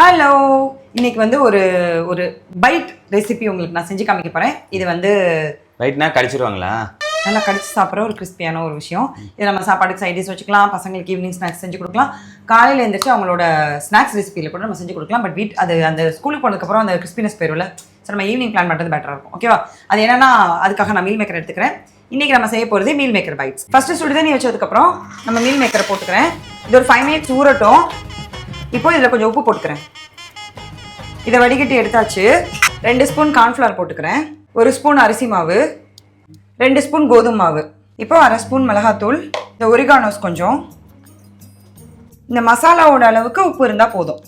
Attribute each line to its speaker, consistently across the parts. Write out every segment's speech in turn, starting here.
Speaker 1: Hello, இன்னைக்கு வந்து ஒரு ஒரு பைட் ரெசிபி உங்களுக்கு நான் செஞ்சு காமிக்க போறேன். இது வந்து
Speaker 2: பைட்னா கடிச்சிருவாங்களா?
Speaker 1: நல்லா கடிச்சு சாப்பிட்ற ஒரு கிறிஸ்பியான ஒரு விஷயம். இது நம்ம சாப்பாடுக்கு சைட் டிஷ் வச்சுக்கலாம், பசங்களுக்கு ஈவினிங் ஸ்நாக்ஸ் செஞ்சு கொடுக்கலாம், காலையில் எழுந்திரிச்சு அவங்களோட ஸ்நாக்ஸ் ரெசிபியில் கூட நம்ம செஞ்சு கொடுக்கலாம். பட் அது அந்த ஸ்கூலுக்கு போனதுக்கப்புறம் அந்த கிறிஸ்பினஸ் போயிடும்ல, ஸோ நம்ம ஈவினிங் பிளான் பண்ணுறது பெட்டராக இருக்கும். ஓகேவா? அது என்னன்னா அதுக்காக நான் மீல் மேக்கர் எடுத்துக்கிறேன். இன்றைக்கி நம்ம செய்ய போகிறது மீல் மேக்கர் பைட்ஸ். ஃபஸ்ட்டு சுடுதண்ணி வச்சதுக்கப்புறம் நம்ம மீல் மேக்கரை போட்டுக்கிறேன். இது ஒரு 5 minutes ஊறட்டும். இப்போ இதில் கொஞ்சம் உப்பு போட்டுக்கிறேன். இதை வடிகட்டி எடுத்தாச்சு. 2 ஸ்பூன் கார்ன்ஃப்ளவர் போட்டுக்கிறேன், 1 ஸ்பூன் அரிசி மாவு, 2 ஸ்பூன் கோதுமை மாவு, இப்போ 1/2 ஸ்பூன் மிளகாத்தூள், இந்த ஒரிகானோஸ் கொஞ்சம், இந்த மசாலாவோட அளவுக்கு உப்பு இருந்தால் போதும்.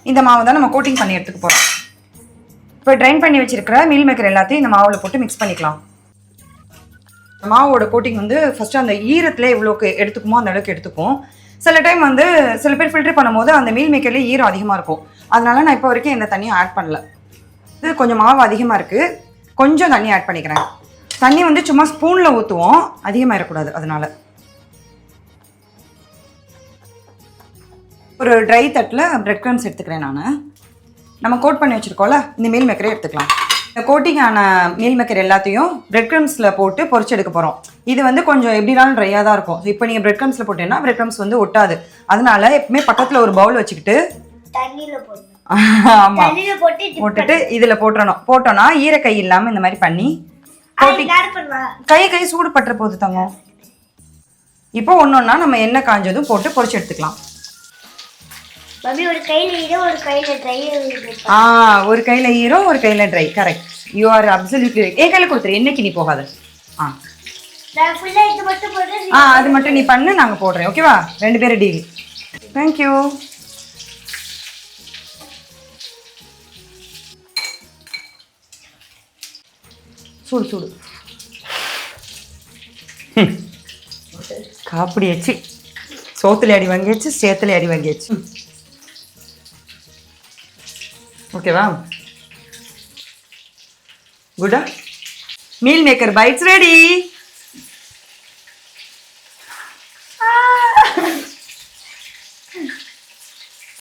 Speaker 1: இந்த மாவு தான் நம்ம கோட்டிங் பண்ணி எடுத்துக்க போகிறோம். இப்போ ட்ரைன் பண்ணி வச்சுருக்கிற மீல் மேக்கர் எல்லாத்தையும் இந்த மாவில் போட்டு மிக்ஸ் பண்ணிக்கலாம். மாவோட கோட்டிங் வந்து ஃபஸ்ட்டு அந்த ஈரத்தில் எவ்வளோக்கு எடுத்துக்குமோ அந்த அளவுக்கு எடுத்துக்கும். சில டைம் வந்து சில பேர் ஃபில்டர் பண்ணும்போது அந்த மீல் மேக்கர்லேயே ஈரம் அதிகமாக இருக்கும். அதனால நான் இப்போ வரைக்கும் எந்த தண்ணியும் ஆட் பண்ணல. இது கொஞ்சம் மாவு அதிகமாக இருக்குது, கொஞ்சம் தண்ணி ஆட் பண்ணிக்கிறேன். தண்ணி வந்து சும்மா ஸ்பூனில் ஊற்றுவோம், அதிகமாக இருக்கக்கூடாது. அதனால் ஒரு ட்ரை தட்டில் பிரெட் க்ரம்ஸ் எடுத்துக்கிறேன். நம்ம கோட் பண்ணி வச்சுருக்கோம்ல, இந்த மீல் மேக்கரே எடுத்துக்கலாம். இந்த கோட்டிங்கான மீல் மேக்கர் எல்லாத்தையும் பிரெட் க்ரம்ஸில் போட்டு பொரிச்சு எடுக்க போகிறோம். இது வந்து கொஞ்சம் எப்படினாலும் ட்ரையாக தான் இருக்கும். இப்போ நீங்கள் பிரெட் க்ரம்ஸில் போட்டீங்கன்னா பிரெட் க்ரம்ஸ் வந்து ஒட்டாது. அதனால எப்பவுமே பக்கத்தில் ஒரு பவுல் வச்சுக்கிட்டு ஆமாம் போட்டுட்டு இதில் போட்டோன்னா ஈரக்கை இல்லாமல் இந்த மாதிரி பண்ணி கோட்டிங். கை சூடு பட்டுற போது தங்கம். இப்போ ஒன்றொன்னா நம்ம எண்ணெய் காஞ்சதும் போட்டு பொரிச்சு எடுத்துக்கலாம்.
Speaker 3: ஒரு கையில
Speaker 1: ஈரம் ஒரு கையில dry. Correct, you are absolutely. என் கையில கொடுத்துரு, என்னைக்கு நீ போகாது. அது மட்டும் நீ பண்ணு, நாங்கள் போடுறேன். ஓகேவா? 2 பேரும் டீல். தேங்க்யூ. சூடு காப்பிடி வச்சு சோத்துல அடி வாங்கியாச்சு, சேத்துல அடி வாங்கியாச்சு. ஓகேவா? குட்டா? Meal maker bites ready.